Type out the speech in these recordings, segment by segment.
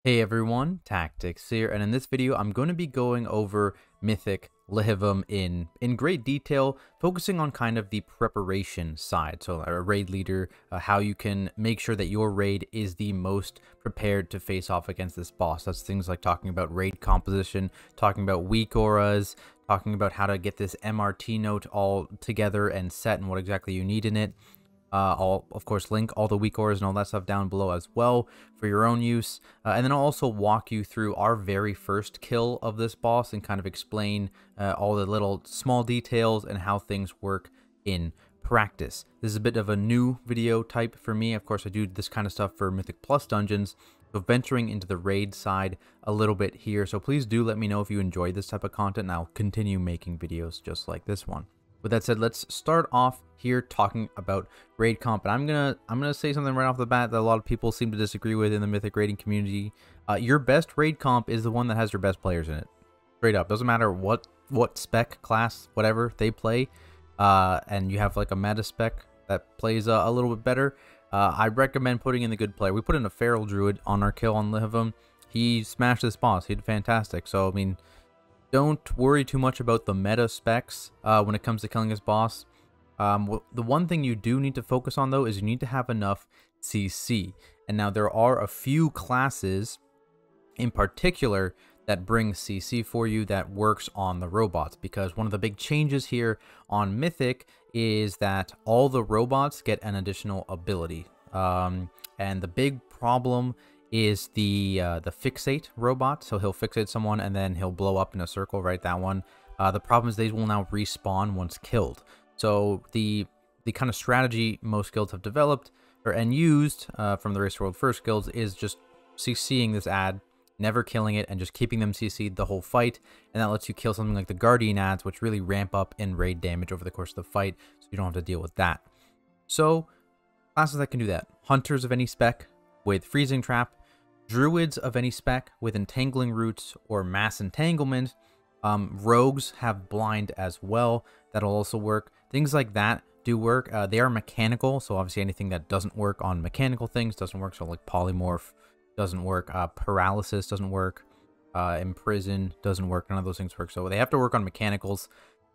Hey everyone, Tactics here, and in this video I'm going to be going over Mythic LIHUVIM in great detail, focusing on kind of the preparation side. So a raid leader, how you can make sure that your raid is the most prepared to face off against this boss. That's things like talking about raid composition, talking about WeakAuras, talking about how to get this MRT note all together and set and what exactly you need in it. I'll, of course, link all the WeakAuras and all that stuff down below as well for your own use. And then I'll also walk you through our very first kill of this boss and kind of explain all the little small details and how things work in practice. This is a bit of a new video type for me. Of course, I do this kind of stuff for Mythic Plus dungeons, so venturing into the raid side a little bit here. So please do let me know if you enjoy this type of content, and I'll continue making videos just like this one. With that said, let's start off here talking about raid comp, and I'm gonna say something right off the bat that a lot of people seem to disagree with in the Mythic raiding community. Your best raid comp is the one that has your best players in it. Straight up, doesn't matter what spec, class, whatever they play, and you have like a meta spec that plays a little bit better. I recommend putting in the good player. We put in a feral druid on our kill on LIHUVIM. He smashed this boss. He did fantastic. So I mean, don't worry too much about the meta specs when it comes to killing this boss. The one thing you do need to focus on, though, is you need to have enough CC. And now there are a few classes in particular that bring CC for you that works on the robots, because one of the big changes here on Mythic is that all the robots get an additional ability. And the big problem is the fixate robot. So he'll fixate someone and then he'll blow up in a circle, right? That one. The problem is they will now respawn once killed. So the kind of strategy most guilds have developed and used from the Race World First guilds is just CCing this ad, never killing it, and just keeping them CC'd the whole fight. And that lets you kill something like the Guardian ads, which really ramp up in raid damage over the course of the fight, so you don't have to deal with that. So classes that can do that: Hunters of any spec with Freezing Trap, Druids of any spec with Entangling Roots or Mass Entanglement. Rogues have Blind as well. That'll also work. Things like that do work. They are mechanical, so obviously anything that doesn't work on mechanical things doesn't work. So like Polymorph doesn't work. Paralysis doesn't work. Imprison doesn't work. None of those things work. So they have to work on mechanicals.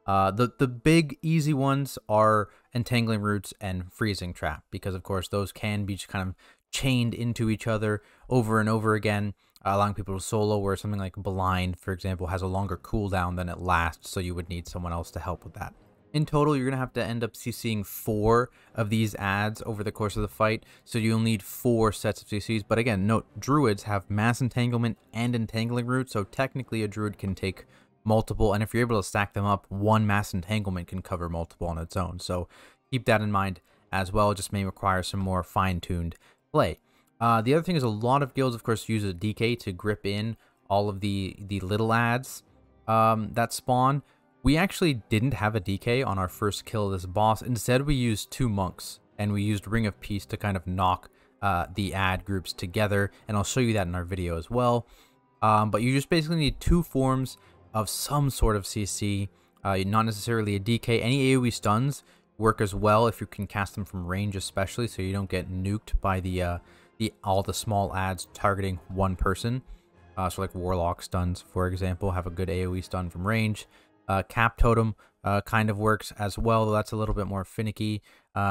The big easy ones are Entangling Roots and Freezing Trap, because of course those can be just kind of chained into each other over and over again, allowing people to solo, where something like Blind, for example, has a longer cooldown than it lasts, so you would need someone else to help with that. In total, you're going to have to end up CCing 4 of these ads over the course of the fight, so you'll need 4 sets of CCs. But again, note, Druids have Mass Entanglement and Entangling Roots, so technically a Druid can take multiple, and if you're able to stack them up, one Mass Entanglement can cover multiple on its own. So keep that in mind as well. It just may require some more fine-tuned play. The other thing is a lot of guilds, of course, use a DK to grip in all of the little ads that spawn. We actually didn't have a DK on our first kill of this boss. Instead, we used 2 monks, and we used Ring of Peace to kind of knock the ad groups together, and I'll show you that in our video as well. But you just basically need 2 forms of some sort of CC, not necessarily a DK. Any AoE stuns work as well if you can cast them from range, especially, so you don't get nuked by all the small ads targeting one person. So like Warlock stuns, for example, have a good AoE stun from range. Cap Totem kind of works as well, though that's a little bit more finicky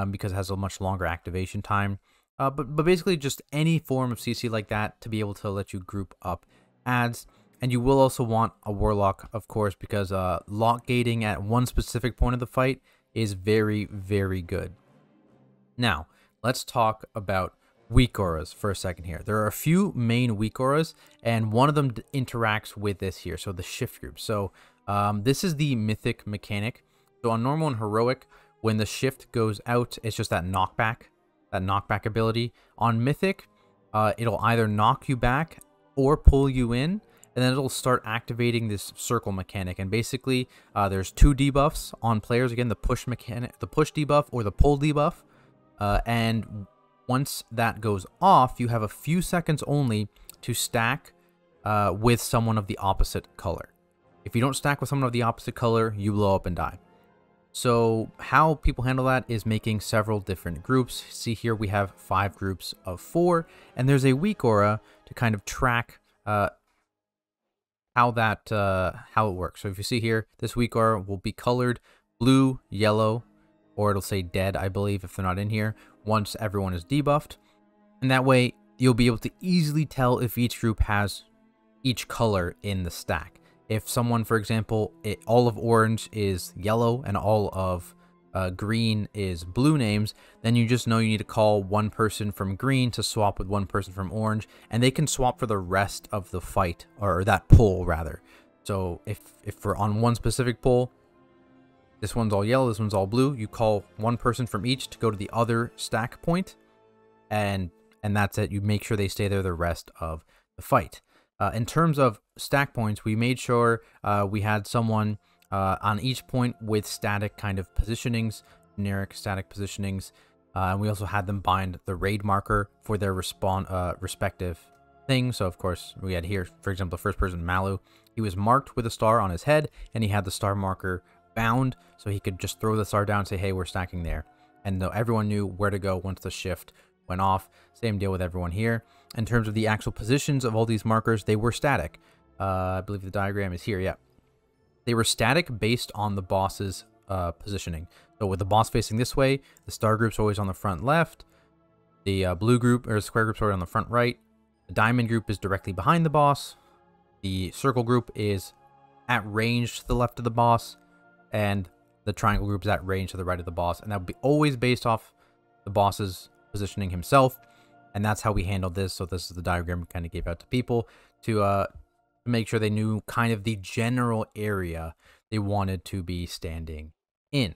because it has a much longer activation time. But basically just any form of CC like that to be able to let you group up ads. And you will also want a Warlock, of course, because lock gating at one specific point of the fight is very, very good. Now, let's talk about WeakAuras for a second here. There are a few main WeakAuras, and one of them interacts with this here, so the shift group. So this is the Mythic mechanic. So on normal and heroic, when the shift goes out, it's just that knockback ability. On Mythic, it'll either knock you back or pull you in, and then it'll start activating this circle mechanic. And basically, there's 2 debuffs on players. Again, the push mechanic, the push debuff or the pull debuff. And once that goes off, you have a few seconds only to stack with someone of the opposite color. If you don't stack with someone of the opposite color, you blow up and die. So how people handle that is making several different groups. See here we have 5 groups of 4, and there's a WeakAura to kind of track how it works. So if you see here, this WeakAura will be colored blue, yellow, or it'll say dead, I believe, if they're not in here, once everyone is debuffed. And that way, you'll be able to easily tell if each group has each color in the stack. If someone, for example, all of orange is yellow and all of green is blue names, then you just know you need to call one person from green to swap with one person from orange, and they can swap for the rest of the fight, or that pull rather. So if we're on one specific pull, this one's all yellow, this one's all blue, you call one person from each to go to the other stack point, and that's it. You make sure they stay there the rest of the fight. In terms of stack points, we made sure we had someone on each point with static kind of positionings, generic static positionings, and we also had them bind the raid marker for their respective things. So of course we had here, for example, the first person, Malu, he was marked with a star on his head, and he had the star marker bound, so he could just throw the star down and say, hey, we're stacking there. And everyone knew where to go once the shift went off. Same deal with everyone here. In terms of the actual positions of all these markers, they were static. I believe the diagram is here, yeah. They were static based on the boss's positioning. So with the boss facing this way, the star group's always on the front left. The blue group, or square group's always on the front right. The diamond group is directly behind the boss. The circle group is at range to the left of the boss. And the triangle group is at range to the right of the boss. And that would be always based off the boss's positioning himself. And that's how we handled this. So this is the diagram we kind of gave out to people to make sure they knew kind of the general area they wanted to be standing in.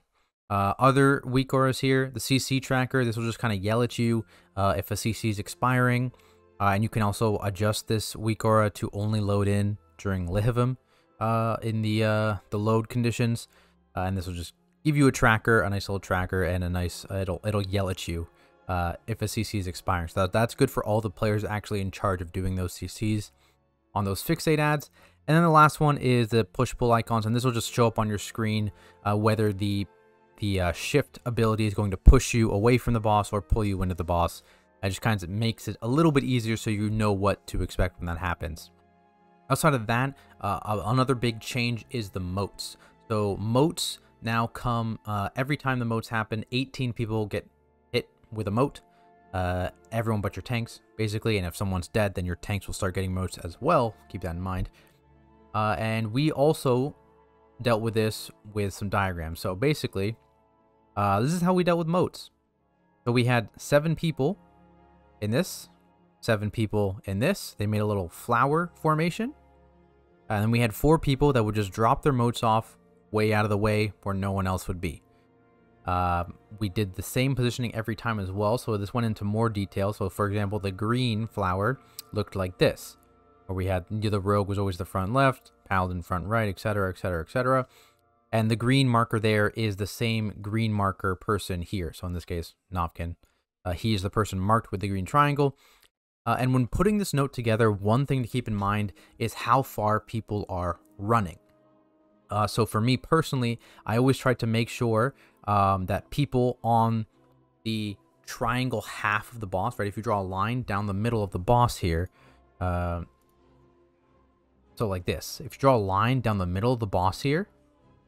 Other WeakAuras here, the CC tracker, this will just kind of yell at you if a CC is expiring. And you can also adjust this WeakAura to only load in during LIHUVIM in the load conditions. And this will just give you a tracker, a nice little tracker, and a nice, it'll yell at you if a CC is expiring. So that's good for all the players actually in charge of doing those CCs on those fixate ads. And then the last one is the push-pull icons, and this will just show up on your screen whether the shift ability is going to push you away from the boss or pull you into the boss. It just kind of makes it a little bit easier so you know what to expect when that happens. Outside of that, another big change is the moats. So moats now come every time the moats happen, 18 people get hit with a moat. Everyone but your tanks, basically, and if someone's dead, then your tanks will start getting moats as well. Keep that in mind. And we also dealt with this with some diagrams. So basically, this is how we dealt with moats. So we had 7 people in this, 7 people in this. They made a little flower formation. And then we had 4 people that would just drop their moats off way out of the way where no one else would be. We did the same positioning every time as well, so this went into more detail. So for example, the green flower looked like this, where we had the rogue was always the front left, paladin front right, etc, etc, etc. And the green marker there is the same green marker person here. So in this case, Novkin, he is the person marked with the green triangle. And when putting this note together, one thing to keep in mind is how far people are running. So for me personally, I always try to make sure that people on the triangle half of the boss, right? If you draw a line down the middle of the boss here, so like this, if you draw a line down the middle of the boss here,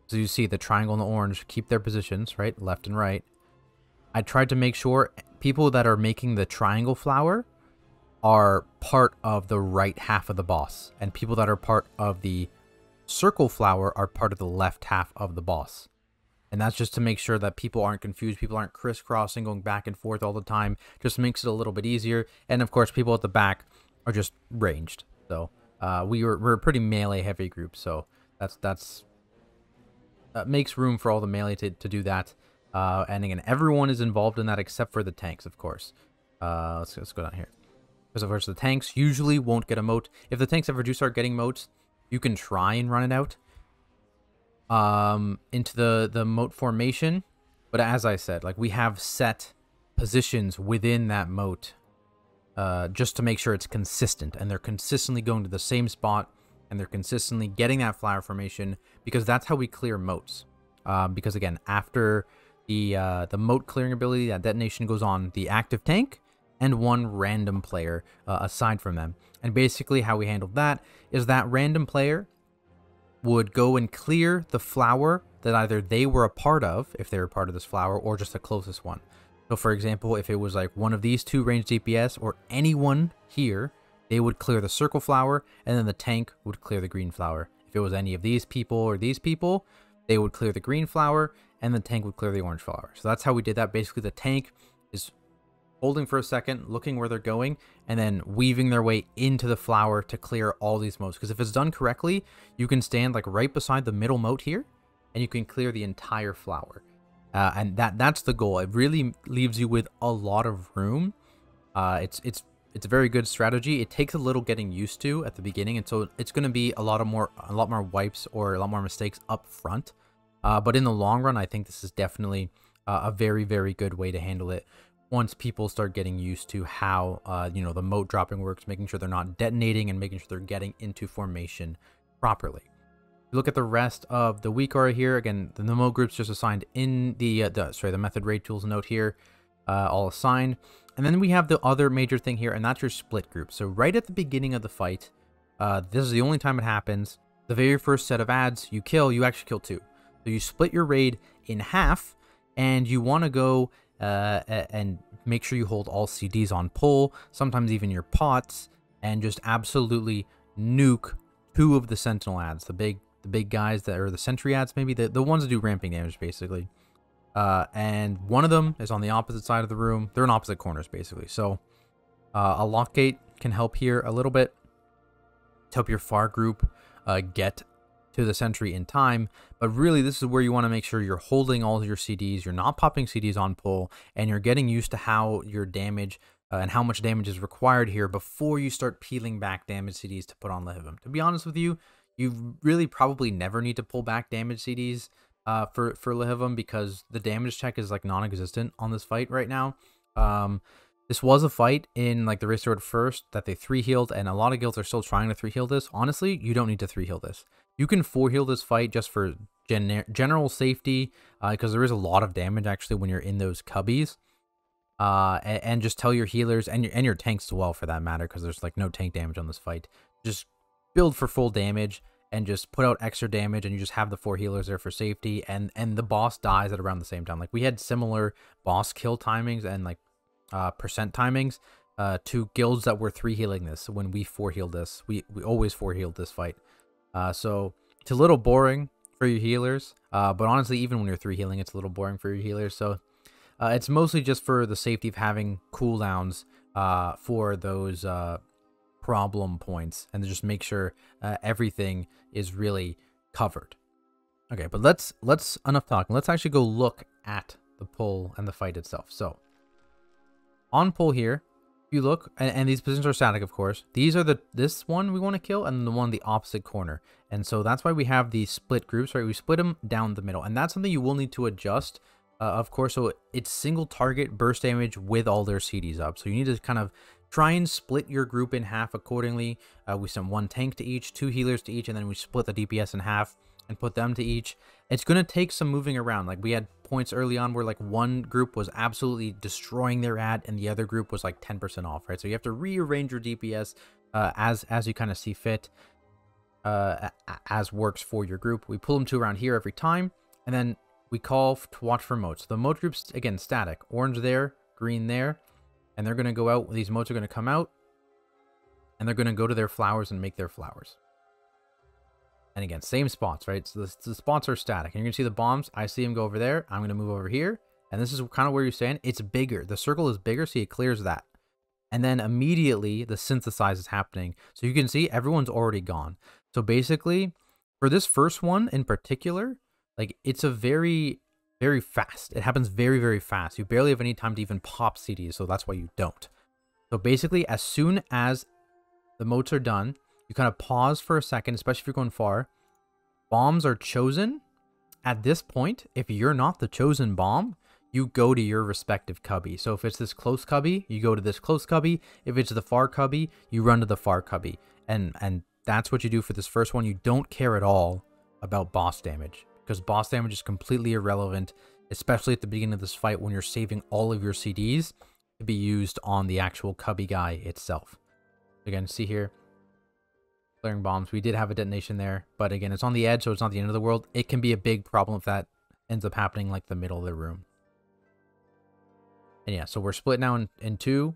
so you see the triangle and the orange keep their positions, right? Left and right. I tried to make sure people that are making the triangle flower are part of the right half of the boss, and people that are part of the circle flower are part of the left half of the boss. And that's just to make sure that people aren't confused, people aren't crisscrossing, going back and forth all the time. Just makes it a little bit easier. And of course, people at the back are just ranged. So we're a pretty melee heavy group, so that makes room for all the melee to do that. And again, everyone is involved in that except for the tanks, of course. Let's go down here. Because of course the tanks usually won't get a moat. If the tanks ever do start getting moats, you can try and run it out into the moat formation. But as I said, like, we have set positions within that moat just to make sure it's consistent, and they're consistently going to the same spot, and they're consistently getting that flower formation, because that's how we clear moats. Because again, after the moat clearing ability, that detonation goes on the active tank, and one random player aside from them. And basically how we handled that is that random player would go and clear the flower that either they were a part of, if they were part of this flower, or just the closest one. So for example, if it was like one of these two ranged DPS or anyone here, they would clear the circle flower, and then the tank would clear the green flower. If it was any of these people or these people, they would clear the green flower, and the tank would clear the orange flower. So that's how we did that. Basically, the tank is holding for a second, looking where they're going, and then weaving their way into the flower to clear all these moats. Because if it's done correctly, you can stand like right beside the middle moat here, and you can clear the entire flower. And that's the goal. It really leaves you with a lot of room. It's a very good strategy. It takes a little getting used to at the beginning, and so it's going to be a lot more wipes or a lot more mistakes up front. But in the long run, I think this is definitely a very, very good way to handle it. Once people start getting used to how the moat dropping works, making sure they're not detonating and making sure they're getting into formation properly. Look at the rest of the WeakAuras here. Again, the moat groups just assigned in the method raid tools note here, all assigned. And then we have the other major thing here, and that's your split group. So right at the beginning of the fight, this is the only time it happens. The very first set of ads you actually kill two. So you split your raid in half, and you want to go and make sure you hold all CDs on pull, sometimes even your pots, and just absolutely nuke two of the sentinel ads, the big guys that are the sentry ads, maybe the ones that do ramping damage, basically. And one of them is on the opposite side of the room. They're in opposite corners, basically. So a lockgate can help here a little bit to help your far group get to the sentry in time. But really, this is where you want to make sure you're holding all your CDs, you're not popping CDs on pull, and you're getting used to how your damage and how much damage is required here before you start peeling back damage CDs to put on LIHUVIM. To be honest with you, you really probably never need to pull back damage CDs for LIHUVIM, because the damage check is like non-existent on this fight right now. This was a fight in like the Restored First that they 3-healed, and a lot of guilds are still trying to 3-heal this. Honestly, you don't need to 3-heal this. You can 4-heal this fight just for general safety, because there is a lot of damage actually when you're in those cubbies. And just tell your healers and your tanks as well, for that matter, because there's like no tank damage on this fight. Just build for full damage and just put out extra damage, and you just have the 4 healers there for safety, and the boss dies at around the same time. Like, we had similar boss kill timings and like percent timings to guilds that were 3-healing this. When we 4-healed this, we always 4-healed this fight. So it's a little boring for your healers, but honestly, even when you're 3-healing, it's a little boring for your healers. So it's mostly just for the safety of having cooldowns for those problem points, and to just make sure everything is really covered. Okay, but let's enough talking. Let's actually go look at the pull and the fight itself. So on pull here, if you look, and these positions are static, of course. These are this one we want to kill, and the one in the opposite corner. And so that's why we have these split groups, right? We split them down the middle, and that's something you will need to adjust, of course. So it's single target burst damage with all their CDs up. So you need to kind of try and split your group in half accordingly. We send 1 tank to each, 2 healers to each, and then we split the DPS in half and put them to each. It's going to take some moving around. Like, we had points early on where like one group was absolutely destroying their ad and the other group was like 10% off, right? So you have to rearrange your DPS as you kind of see fit, as works for your group. We pull them to around here every time, and then we call to watch for moats. The moat group's, again, static. Orange there, green there, and they're going to go out. These moats are going to come out, and they're going to go to their flowers and make their flowers. And again, same spots, right? So the spots are static. And you're going to see the bombs. I see them go over there. I'm going to move over here. And this is kind of where you're saying it's bigger. The circle is bigger, so it clears that. And then immediately the synthesize is happening. So you can see everyone's already gone. So basically, for this first one in particular, like, it's a very, very fast. It happens very, very fast. You barely have any time to even pop CDs, so that's why you don't. So basically, as soon as the moats are done, you kind of pause for a second, especially if you're going far. Bombs are chosen. At this point, if you're not the chosen bomb, you go to your respective cubby. So if it's this close cubby, you go to this close cubby. If it's the far cubby, you run to the far cubby. And that's what you do for this first one. You don't care at all about boss damage, because boss damage is completely irrelevant, especially at the beginning of this fight when you're saving all of your CDs. to be used on the actual cubby guy itself. Again, see here, clearing bombs. We did have a detonation there, but again, it's on the edge, so it's not the end of the world. It can be a big problem if that ends up happening like the middle of the room. And yeah, so we're split now in two,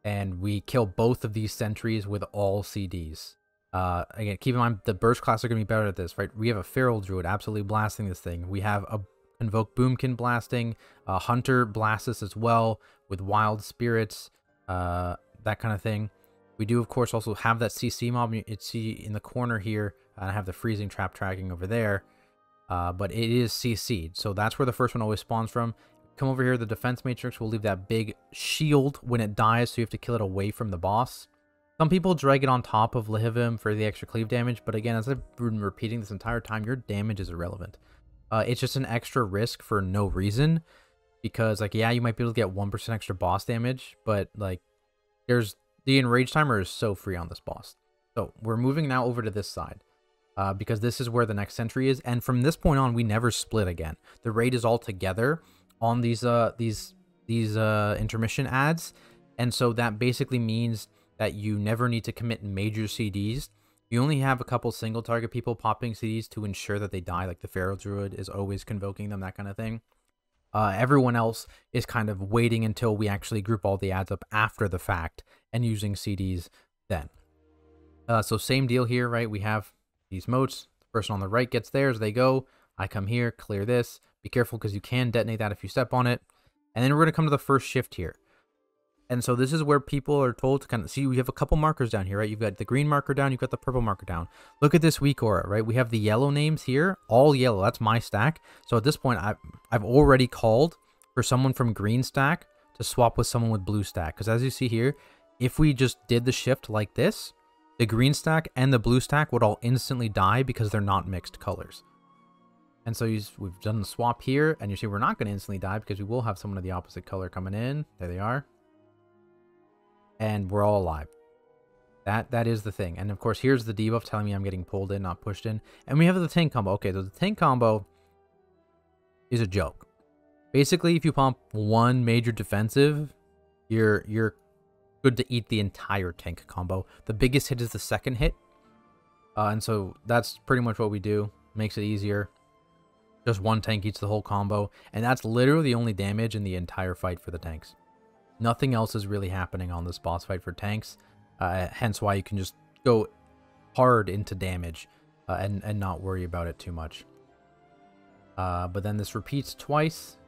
and we kill both of these sentries with all CDs. Again, keep in mind, the burst class are going to be better at this, right? We have a Feral Druid absolutely blasting this thing. We have a Convoke Boomkin blasting. Hunter blasts this as well with Wild Spirits, that kind of thing. We do, of course, also have that CC mob. You'd see in the corner here, I have the Freezing Trap tracking over there. But it is CC'd, so that's where the first one always spawns from. Come over here, the Defense Matrix will leave that big shield when it dies, so you have to kill it away from the boss. Some people drag it on top of LIHUVIM for the extra cleave damage, but again, as I've been repeating this entire time, your damage is irrelevant. It's just an extra risk for no reason, because, like, yeah, you might be able to get 1% extra boss damage, but, like, the enrage timer is so free on this boss. So, we're moving now over to this side, because this is where the next sentry is, and from this point on, we never split again. The raid is all together on these intermission ads, and so that basically means that you never need to commit major CDs. You only have a couple single target people popping CDs to ensure that they die, like the Feral Druid is always convoking them, that kind of thing. Everyone else is kind of waiting until we actually group all the ads up after the fact and using CDs then. So same deal here, right? We have these moats. The person on the right gets theirs, they go. I come here, clear this. Be careful because you can detonate that if you step on it. And then we're going to come to the first shift here. And so this is where people are told to kind of see, we have a couple markers down here, right? You've got the green marker down, you've got the purple marker down. Look at this WeakAura, right? We have the yellow names here, all yellow. That's my stack. So at this point, I've already called for someone from green stack to swap with someone with blue stack. Because as you see here, if we just did the shift like this, the green stack and the blue stack would all instantly die because they're not mixed colors. And so we've done the swap here, and you see we're not going to instantly die because we will have someone of the opposite color coming in. There they are. And we're all alive. That is the thing. And of course, here's the debuff telling me I'm getting pulled in, not pushed in. And we have the tank combo. Okay, so the tank combo is a joke. Basically, if you pump one major defensive, you're good to eat the entire tank combo. The biggest hit is the second hit. And so that's pretty much what we do. Makes it easier. Just one tank eats the whole combo. And that's literally the only damage in the entire fight for the tanks. Nothing else is really happening on this boss fight for tanks. Hence why you can just go hard into damage and not worry about it too much. But then this repeats twice.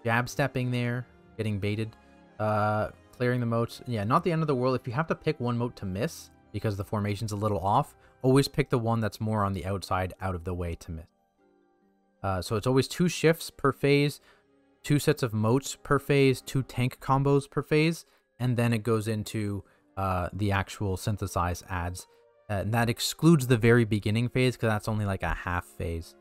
Jab stepping there. Getting baited. Clearing the moats. Yeah, not the end of the world. If you have to pick one moat to miss because the formation's a little off, always pick the one that's more on the outside, out of the way to miss. So it's always 2 shifts per phase, 2 sets of moats per phase, 2 tank combos per phase, and then it goes into the actual synthesized ads. And that excludes the very beginning phase because that's only like a half phase.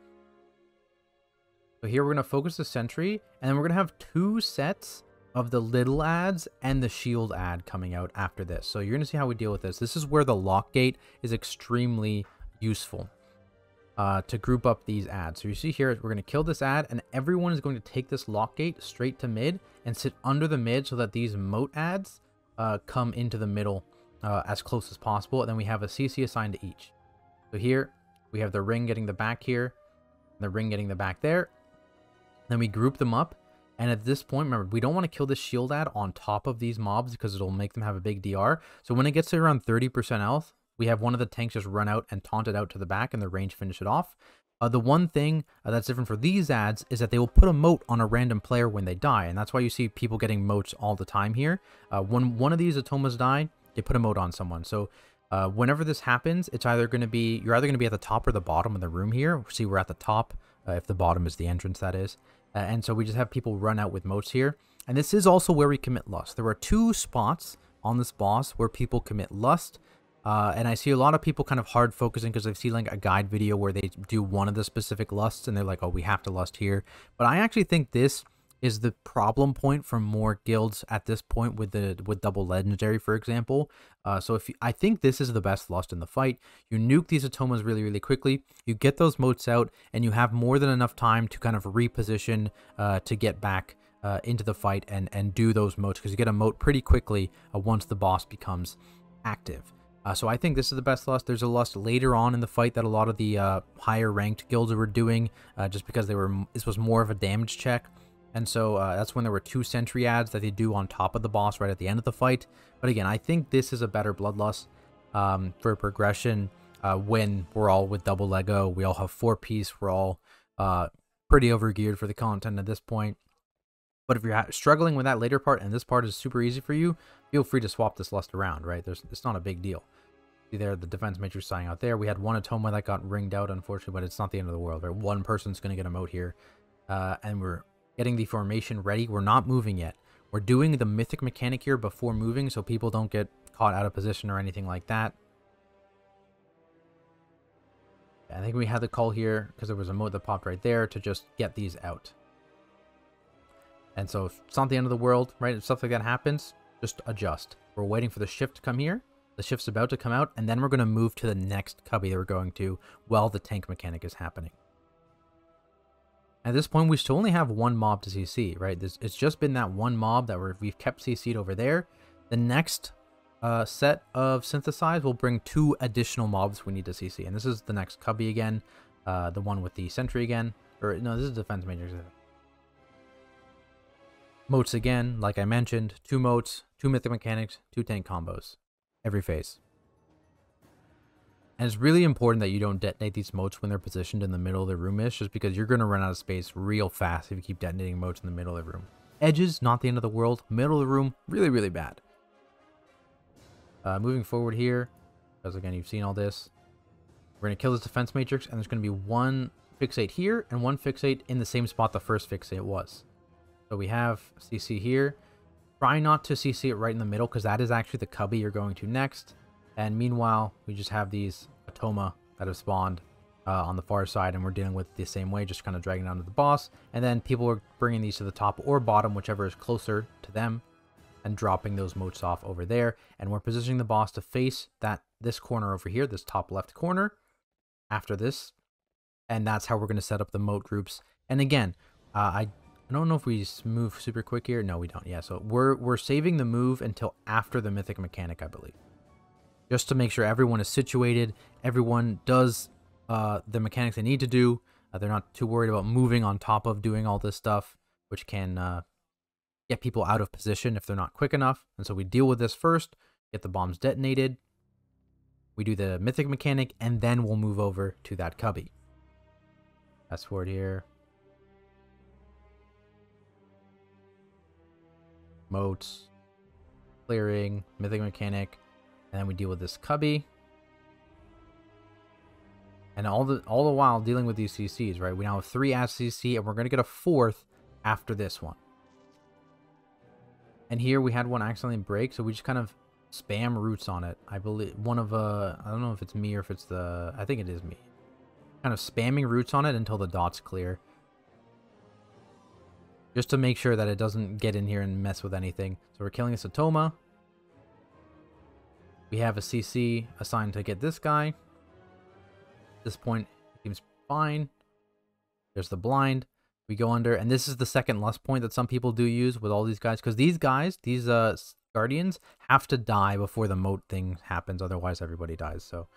So here we're going to focus the sentry, and then we're going to have 2 sets of the little ads and the shield ad coming out after this. So you're going to see how we deal with this. This is where the lock gate is extremely useful. To group up these ads. So you see here, we're going to kill this ad, and everyone is going to take this lock gate straight to mid and sit under the mid so that these moat ads come into the middle as close as possible. And then we have a CC assigned to each. So here, we have the ring getting the back here, and the ring getting the back there. Then we group them up. And at this point, remember, we don't want to kill this shield ad on top of these mobs because it'll make them have a big DR. So when it gets to around 30% health, we have one of the tanks just run out and taunt it out to the back and the range finish it off. The one thing that's different for these ads is that they will put a moat on a random player when they die. And that's why you see people getting moats all the time here. When one of these Atomas die, they put a moat on someone. So whenever this happens, it's either going to be, you're either going to be at the top or the bottom of the room here. See, we're at the top, if the bottom is the entrance, that is. And so we just have people run out with moats here. And this is also where we commit lust. There are 2 spots on this boss where people commit lust. And I see a lot of people kind of hard focusing because I've seen like a guide video where they do one of the specific lusts and they're like, oh, we have to lust here. But I actually think this is the problem point for more guilds at this point with double legendary, for example. So I think this is the best lust in the fight. You nuke these Atomas really, really quickly. You get those moats out and you have more than enough time to kind of reposition to get back into the fight and do those moats, because you get a moat pretty quickly once the boss becomes active. So I think this is the best lust. There's a lust later on in the fight that a lot of the higher ranked guilds were doing, just because this was more of a damage check. And so that's when there were 2 sentry adds that they do on top of the boss right at the end of the fight. But again, I think this is a better bloodlust for progression when we're all with double Lego. We all have 4-piece. We're all pretty overgeared for the content at this point. But if you're struggling with that later part and this part is super easy for you, feel free to swap this lust around, right? It's not a big deal. See there, the defense matrix signing out there. We had one Atoma that got ringed out, unfortunately, but it's not the end of the world, right? One person's going to get a moat here. And we're getting the formation ready. We're not moving yet. We're doing the mythic mechanic here before moving, so people don't get caught out of position or anything like that. I think we had the call here because there was a moat that popped right there to just get these out. And so if it's not the end of the world, right? If stuff like that happens, just adjust. We're waiting for the shift to come here. The shift's about to come out, and then we're going to move to the next cubby that we're going to while the tank mechanic is happening. At this point, we still only have 1 mob to CC, right? It's just been that 1 mob that we've kept CC'd over there. The next set of synthesize will bring 2 additional mobs we need to CC. And this is the next cubby again, the one with the sentry again. Or no, this is defense matrix. Moats again, like I mentioned, 2 moats, 2 mythic mechanics, 2 tank combos every phase. And it's really important that you don't detonate these moats when they're positioned in the middle of the room-ish, just because you're going to run out of space real fast if you keep detonating moats in the middle of the room. Edges, not the end of the world. Middle of the room, really, really bad. Moving forward here, because again, you've seen all this. We're going to kill this defense matrix, and there's going to be 1 fixate here and 1 fixate in the same spot the first fixate was. So we have CC here. Try not to CC it right in the middle, because that is actually the cubby you're going to next. And meanwhile, we just have these Atoma that have spawned on the far side, and we're dealing with the same way, just kind of dragging down to the boss. And then people are bringing these to the top or bottom, whichever is closer to them, and dropping those moats off over there. And we're positioning the boss to face this corner over here, this top left corner, after this. And that's how we're going to set up the moat groups. And again, I don't know if we move super quick here. No, we don't. Yeah, so we're saving the move until after the mythic mechanic, I believe. Just to make sure everyone is situated, everyone does the mechanics they need to do. They're not too worried about moving on top of doing all this stuff, which can get people out of position if they're not quick enough. And so we deal with this first, get the bombs detonated. We do the mythic mechanic, and then we'll move over to that cubby. Fast forward here. Moats, clearing, mythic mechanic. And then we deal with this cubby. And all the while dealing with these CCs, right? We now have 3 as CC, and we're going to get a 4th after this one. And here we had one accidentally break, so we just kind of spam roots on it. I believe one of I don't know if it's me or if it's I think it is me. Kind of spamming roots on it until the dots clear. Just to make sure that it doesn't get in here and mess with anything. So we're killing this Atoma. We have a CC assigned to get this guy. At this point, it seems fine. There's the blind. We go under, and this is the second lust point that some people do use with all these guys, because these guys, these guardians, have to die before the moat thing happens. Otherwise, everybody dies. So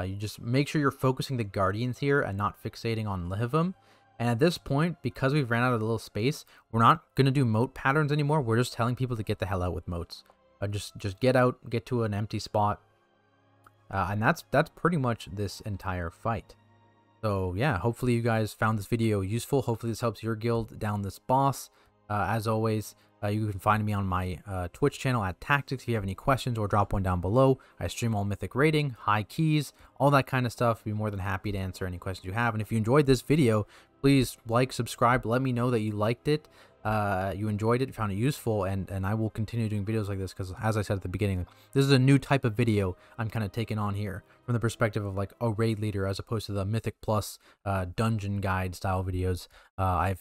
you just make sure you're focusing the guardians here and not fixating on LIHUVIM. And at this point, because we've ran out of the little space, we're not going to do moat patterns anymore. We're just telling people to get the hell out with moats. Just get out, get to an empty spot. And that's pretty much this entire fight. So yeah, hopefully you guys found this video useful. Hopefully this helps your guild down this boss. As always, you can find me on my Twitch channel at Tactics if you have any questions, or drop one down below. I stream all Mythic rating, high keys, all that kind of stuff. I'd be more than happy to answer any questions you have. And if you enjoyed this video, please like, subscribe, let me know that you liked it. You enjoyed it, found it useful, and I will continue doing videos like this, because as I said at the beginning, this is a new type of video I'm kind of taking on here from the perspective of like a raid leader, as opposed to the Mythic Plus dungeon guide style videos I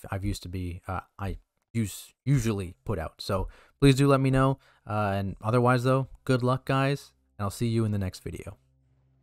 usually put out. So please do let me know, and otherwise though, good luck guys, and I'll see you in the next video.